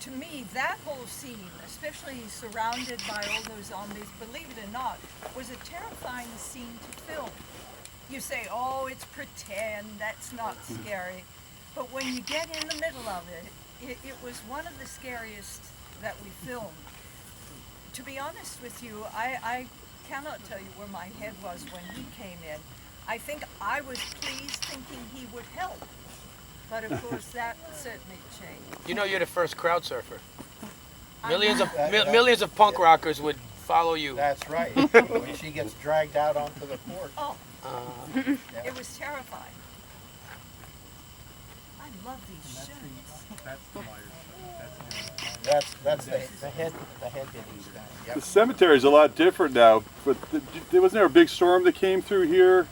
to me, that whole scene, especially surrounded by all those zombies, believe it or not, was a terrifying scene to film. You say, oh, it's pretend, that's not scary. But when you get in the middle of it, it was one of the scariest that we filmed. To be honest with you, I cannot tell you where my head was when he came in. I think I was pleased thinking he would help. But of course, that certainly changed. You know, you're the first crowd surfer. Millions of punk rockers would follow you. That's right. When she gets dragged out onto the porch. Oh, Yeah. it was terrifying. I love these shows. That's the head hitting stone. Yep. The cemetery is a lot different now, but wasn't there a big storm that came through here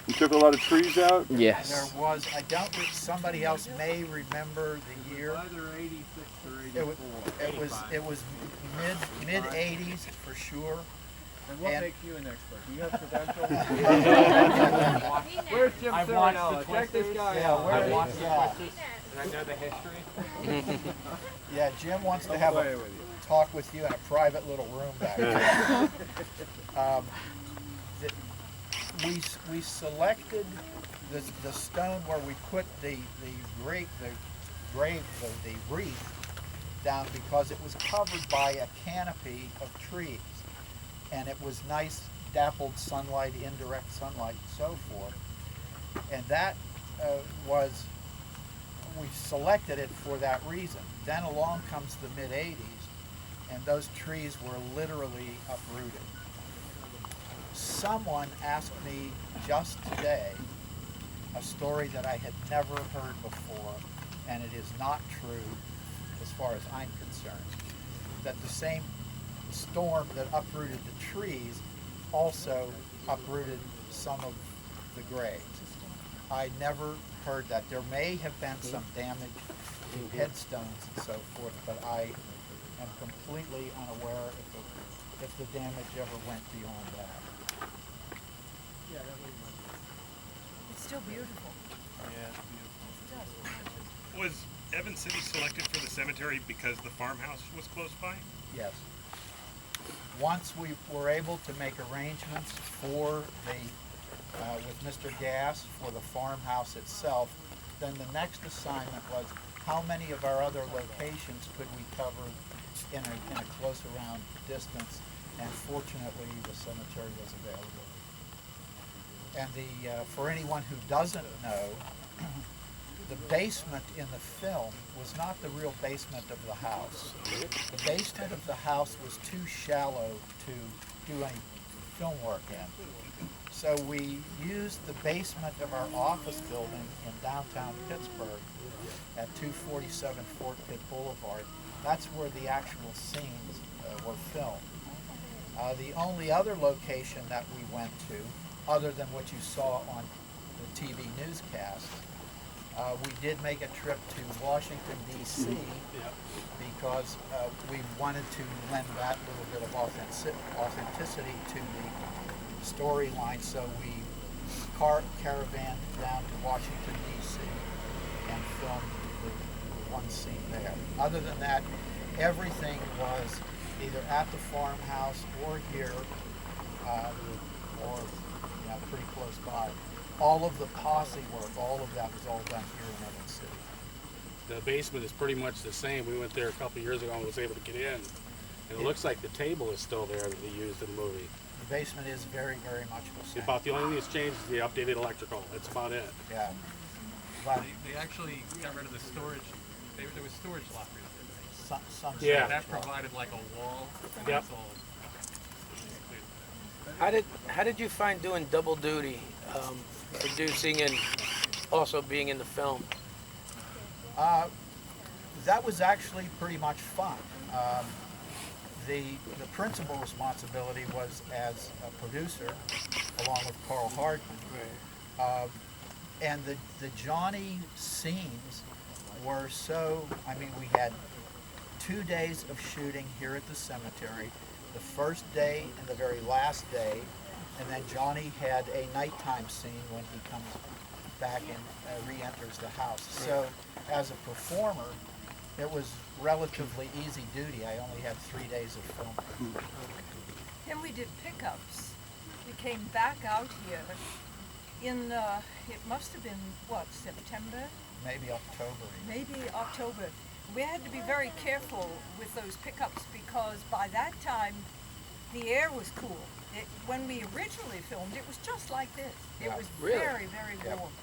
and took a lot of trees out? Yes. There was, I don't, somebody else may remember the year. Either 86 or 84. It was mid 80s for sure. And what and- makes you an expert? Do you have credentials? Where's Jim Serenella? Check this guy Yeah, out. where- I watched yeah. and I know the history. Yeah, Jim wants to have Play a with you. talk with you in a private little room back there. We selected the stone where we put the wreath down because it was covered by a canopy of trees, and it was nice dappled sunlight, indirect sunlight, and so forth. And that we selected it for that reason. Then along comes the mid-80s, and those trees were literally uprooted. Someone asked me just today a story that I had never heard before, and it is not true as far as I'm concerned, that the same storm that uprooted the trees also uprooted some of the graves. I never heard that. There may have been some damage to headstones and so forth, but I am completely unaware if the damage ever went beyond that. It's still beautiful. Was Evans City selected for the cemetery because the farmhouse was close by? Yes. Once we were able to make arrangements for with Mr. Gass for the farmhouse itself, then the next assignment was how many of our other locations could we cover in a close around distance, and fortunately the cemetery was available. And for anyone who doesn't know, the basement in the film was not the real basement of the house. The basement of the house was too shallow to do any film work in. So we used the basement of our office building in downtown Pittsburgh at 247 Fort Pitt Boulevard. That's where the actual scenes were filmed. The only other location that we went to, other than what you saw on the TV newscast, we did make a trip to Washington, D.C. because we wanted to lend that little bit of authenticity to the storyline, so we caravaned down to Washington, D.C. and filmed the one scene there. Other than that, everything was either at the farmhouse or here, or pretty close by. All of the posse work, all of that was all done here in Evans City. The basement is pretty much the same. We went there a couple years ago and was able to get in. And it looks like the table is still there that they used in the movie. The basement is very, very much the same. About the only thing that's changed is the updated electrical. That's about it. Yeah. But They actually got rid of the storage. There was storage lockers in there. some Yeah. That provided like a wall. And Yep. that's all. How did you find doing double duty, producing and also being in the film? that was actually pretty much fun. The principal responsibility was as a producer, along with Carl Hardman. And the Johnny scenes were so, I mean, we had 2 days of shooting here at the cemetery, the first day and the very last day, and then Johnny had a nighttime scene when he comes back and re-enters the house. So as a performer, It was relatively easy duty. I only had 3 days of filming. Then we did pickups. We came back out here in, it must have been, what, September? Maybe October. Maybe October. We had to be very careful with those pickups because by that time the air was cool. When we originally filmed, it was just like this. It Yeah. was Really? very, very Yep. warm.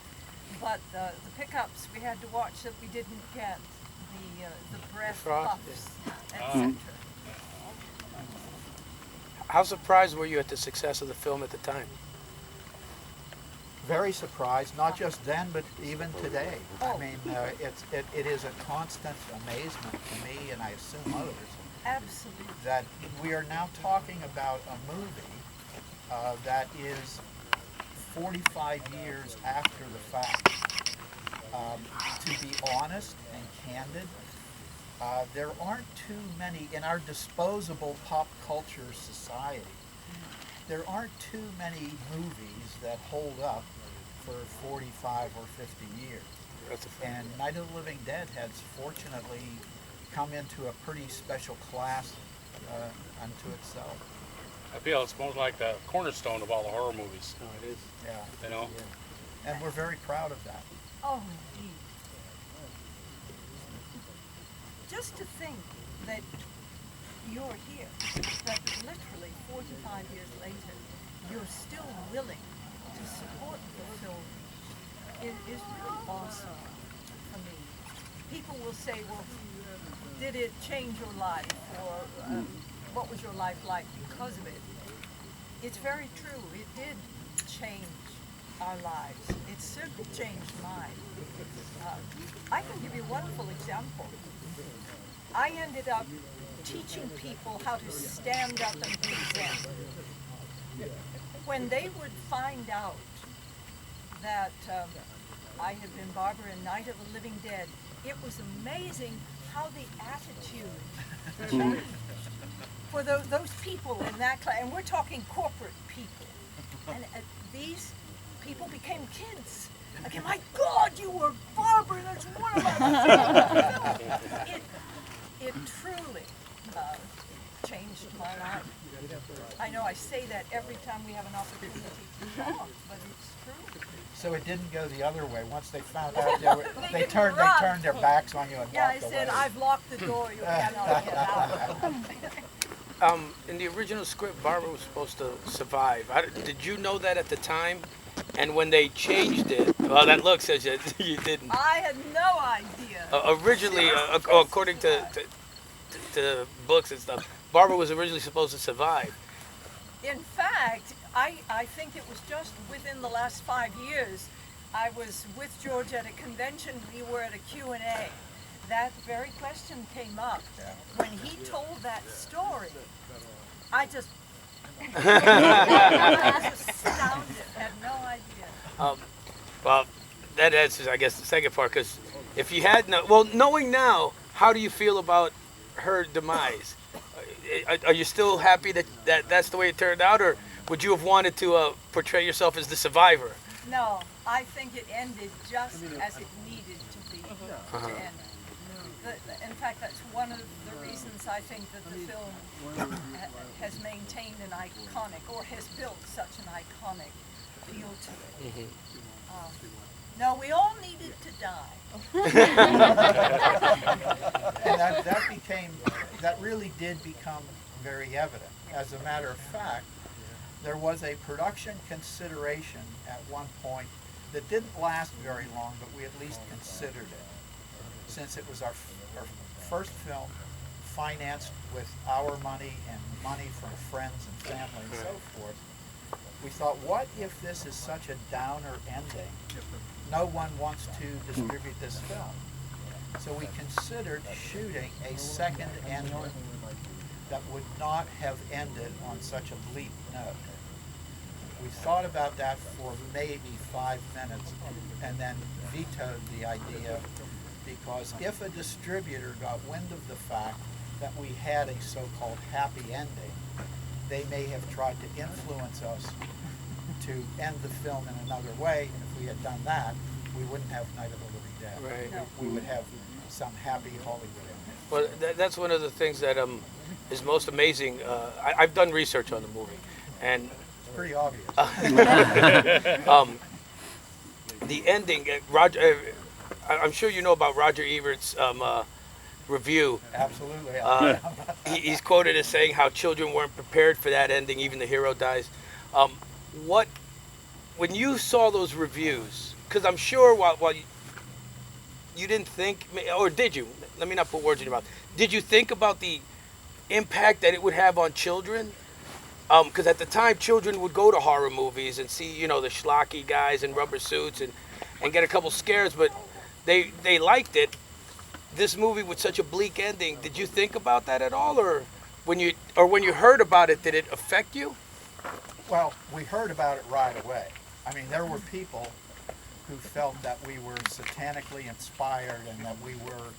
But the pickups, we had to watch that we didn't get the breath frost, puffs, etc. How surprised were you at the success of the film at the time? Very surprised, not just then, but even today. I Oh. mean, it is a constant amazement to me, and I assume others, Absolutely. that we are now talking about a movie that is 45 years after the fact. To be honest and candid, there aren't too many, in our disposable pop culture society, there aren't too many movies that hold up for 45 or 50 years. That's a fact. And Night of the Living Dead has fortunately come into a pretty special class unto itself. I feel it's more like the cornerstone of all the horror movies, No, it is. Yeah. you know? And we're very proud of that. Oh, indeed. Just to think that you're here, that literally 45 years later, you're still willing to support the film, it is really awesome for me. People will say, well, did it change your life, or what was your life like because of it? It's very true. It did change our lives. It certainly changed mine. I can give you a wonderful example. I ended up teaching people how to stand up and present. When they would find out that I had been Barbara in Night of the Living Dead, it was amazing how the attitude changed for those people in that class. And we're talking corporate people. And these people became kids. Okay, my God, you were Barbara, that's one of us. It truly changed my life. I know I say that every time we have an opportunity to talk, but it's true. So it didn't go the other way. Once they found out, they didn't turned run. their backs on you and Yeah, I walked away. said, I've locked the door, you cannot get out. In the original script, Barbara was supposed to survive. Did you know that at the time? And when they changed it, well, that look says you didn't. I had no idea. Originally, according to books and stuff, Barbara was originally supposed to survive. In fact, I think it was just within the last 5 years, I was with George at a convention, we were at a Q&A. That very question came up. When he told that story, I just, I was astounded, had no idea. Well, that answers, I guess, the second part, because if you had knowing now, how do you feel about her demise? Are you still happy that that's the way it turned out, or would you have wanted to portray yourself as the survivor? No, I think it ended just as it needed to be to end. In fact, that's one of the reasons I think that the film has maintained an iconic, or has built such an iconic feel to it. No, we all needed to die. And that really did become very evident. As a matter of fact, there was a production consideration at one point that didn't last very long, but we at least considered it. Since it was our first film financed with our money and money from friends and family and so forth, we thought, what if this is such a downer ending? No one wants to distribute this film. So we considered shooting a second ending that would not have ended on such a bleak note. We thought about that for maybe 5 minutes and then vetoed the idea, because if a distributor got wind of the fact that we had a so-called happy ending, they may have tried to influence us to end the film in another way, and if we had done that, we wouldn't have Night of the Living Dead. Right. No. We would have some happy Hollywood ending. Well, that's one of the things that is most amazing. I've done research on the movie, and It's pretty obvious. the ending, Roger. I'm sure you know about Roger Ebert's review. Absolutely. He's quoted as saying how children weren't prepared for that ending. Even the hero dies. When you saw those reviews, because I'm sure while you didn't think, or did you? Let me not put words in your mouth. Did you think about the impact that it would have on children? Because at the time, children would go to horror movies and see, the schlocky guys in rubber suits and get a couple scares, but they liked it. This movie with such a bleak ending, did you think about that at all, or when you heard about it, did it affect you? Well, we heard about it right away. I mean, there were people who felt that we were satanically inspired and that we were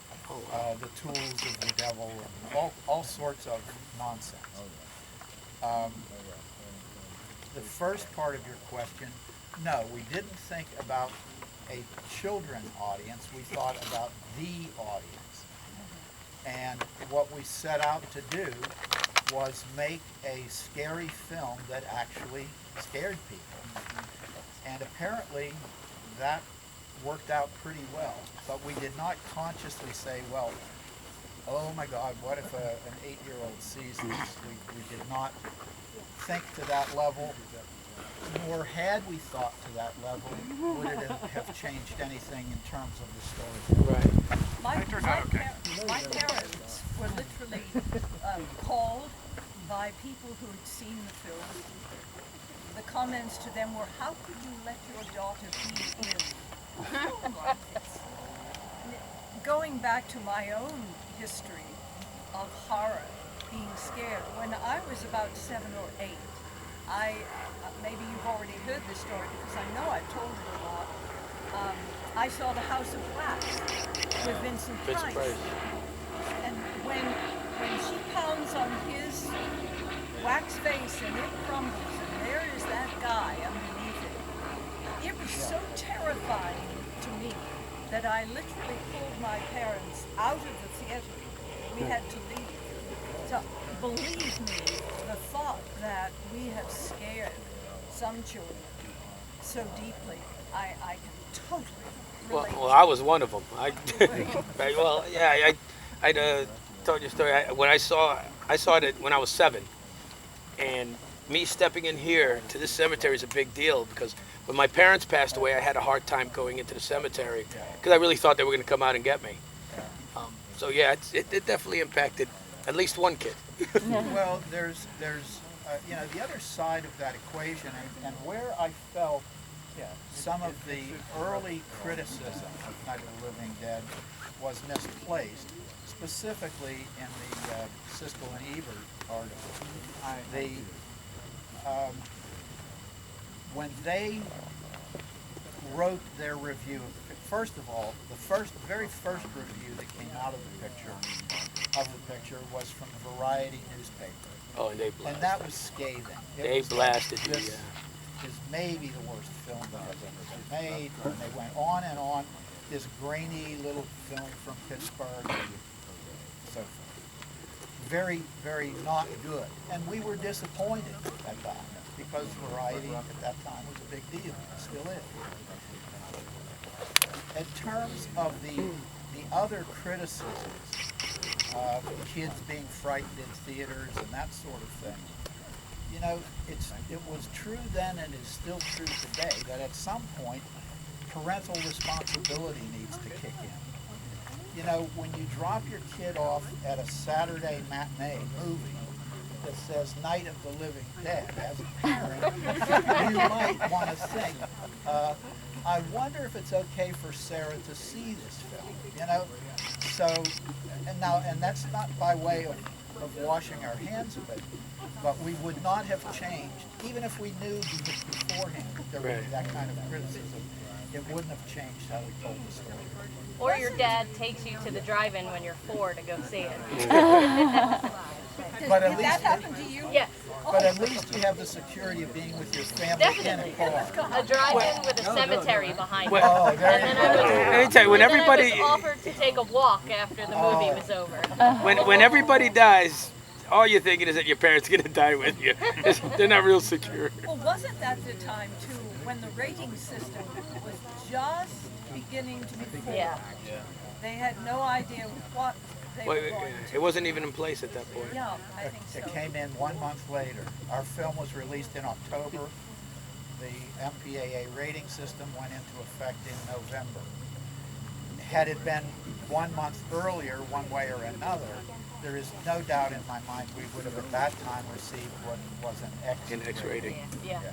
the tools of the devil and all sorts of nonsense. The first part of your question, no, we didn't think about a children audience. We thought about the audience. And what we set out to do was make a scary film that actually scared people. And apparently that worked out pretty well. But we did not consciously say, well, oh my God, what if an 8-year-old sees this? We did not think to that level, nor had we thought to that level, would it have changed anything in terms of the story. Right. My parents were literally called by people who had seen the film. The comments to them were, how could you let your daughter be in? Going back to my own history of horror, being scared, when I was about 7 or 8, maybe you've already heard this story because I know I've told it a lot. I saw The House of Wax with Vincent Price. And when she pounds on his wax face and it crumbles and there is that guy underneath it, it was so terrifying to me that I literally pulled my parents out of the theater. We had to leave. So believe me, the thought that we have scared some children so deeply, I can totally relate. Well, I was one of them. I told you a story. When I saw it when I was 7, and me stepping in here to this cemetery is a big deal because when my parents passed away, I had a hard time going into the cemetery because I really thought they were going to come out and get me. So yeah, it definitely impacted at least one kid. Well, there's the other side of that equation, and where I felt some of the early criticism of Night of the Living Dead was misplaced, specifically in the Siskel and Ebert article. When they wrote their review of the picture, first of all, the very first review that came out of the picture was from the Variety newspaper. Oh, and they blasted. And that was scathing. They blasted you, This is maybe the worst film that has ever been made. And they went on and on. This grainy little film from Pittsburgh and so forth. Very, very not good. And we were disappointed at that because Variety at that time was a big deal. It still is. In terms of the other criticisms, kids being frightened in theaters and that sort of thing, it was true then and is still true today that at some point parental responsibility needs to kick in. When you drop your kid off at a Saturday matinee movie that says Night of the Living Dead, as a parent, you might want to think, I wonder if it's okay for Sarah to see this film, So, and that's not by way of washing our hands of it, but we would not have changed, even if we knew beforehand that there would be that kind of criticism. it wouldn't have changed how we told the story. Or your dad takes you to the drive-in when you're 4 to go see it. But at Did least, that happen to you? Yes, but at least you have the security of being with your family definitely. in a car. A drive-in with a cemetery behind it. Well, Oh, there And you then I go. was, Let me tell you, when and then I everybody was offered to take a walk after the movie was over. when everybody dies, all you're thinking is that your parents are gonna die with you. They're not real secure. Well, wasn't that the time too when the rating system was just beginning to be formed? Yeah. They had no idea what they Well, were going it wasn't even in place at that point. Yeah, I think so. It came in 1 month later. Our film was released in October. The MPAA rating system went into effect in November. Had it been 1 month earlier, one way or another, there is no doubt in my mind we would have at that time received what was an X. An X rating. Yeah. Yeah.